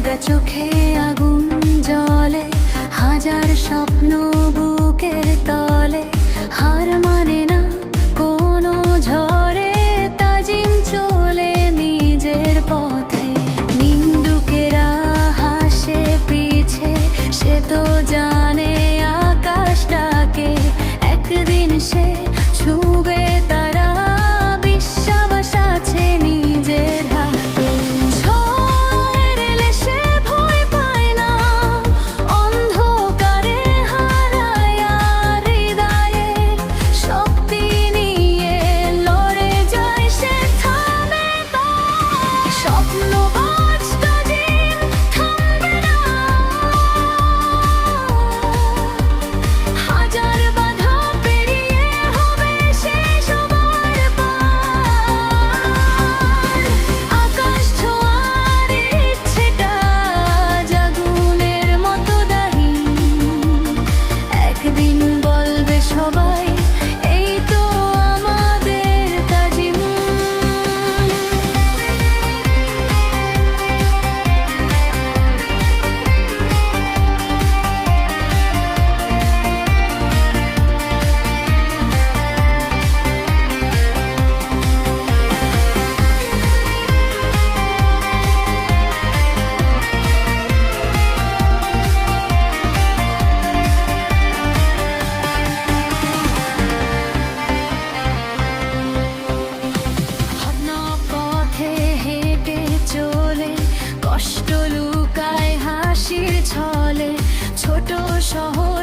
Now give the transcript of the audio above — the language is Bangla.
জাগা চোখে আগুন জ্বলে, হাজার স্বপ্ন বুকের তলে, হার মানে না কোনো ঝড়ে। তাজিম চলে নিজের পথে, নিন্দুকেরা হাসে পিছে, সে তো জানে আকাশটাকে একদিন সে ছুবে তারা। বিশ্বাস আছে নিজের হাতে, ঝড় এলে সে ভয় পায় না, অন্ধকারে হারায় আর হৃদয়ের শক্তি নিয়ে লড়ে যায় সে, থামে না। স্বপ্নবাজ তাজিম থামবে না, হাজার বাধা পেরিয়ে হবে সে সবার পার। আকাশ ছোঁয়ার ইচ্ছেটা জাগুনের মতো দাহি, একদিন বলবে সবাই এই তো আমাদের তাজিম। ভাবনা পথে হেঁটে চলে, কষ্ট লুকায় হাসির ছলে, ছোট শহর